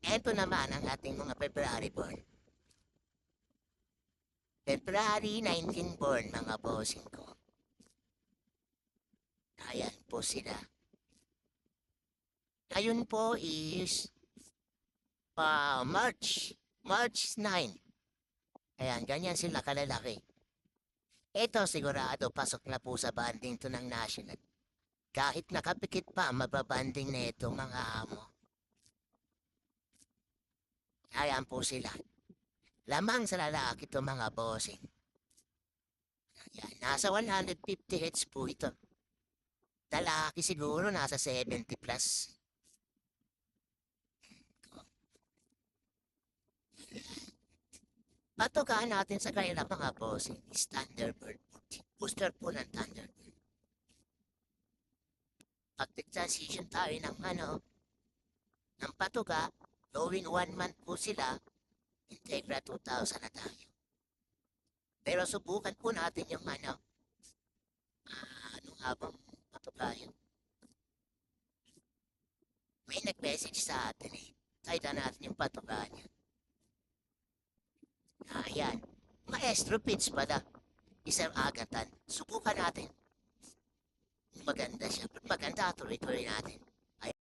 Eto naman ang ating mga February born. February 19 born mga bossing ko. Ayan po sila. Ngayon po is March 9. Ayan, ganyan sila kalalaki. Ito sigurado pasok na po sa banding to ng national. Kahit nakapikit pa, mababanding na ito mga amo. Ayan po sila. Lamang sa lalaki to mga bossing. Ayan, nasa 150 heads po ito. Lalaki siguro nasa 70 plus. Patukaan natin sa kanila mga bossing is Thunderbird. Booster po ng Thunderbird. Pag transition tayo ng patuka, gawin 1 month po sila, Integra 2,000 na tayo. Pero subukan po natin yung ano nga bang patuka yun? May nag-message sa atin eh. Kaya natin yung patuka niya. Ayan. Maestro Pitch pala. Isang agatan. Subukan natin. Maganda siya. Maganda, tuloy-tuloy natin.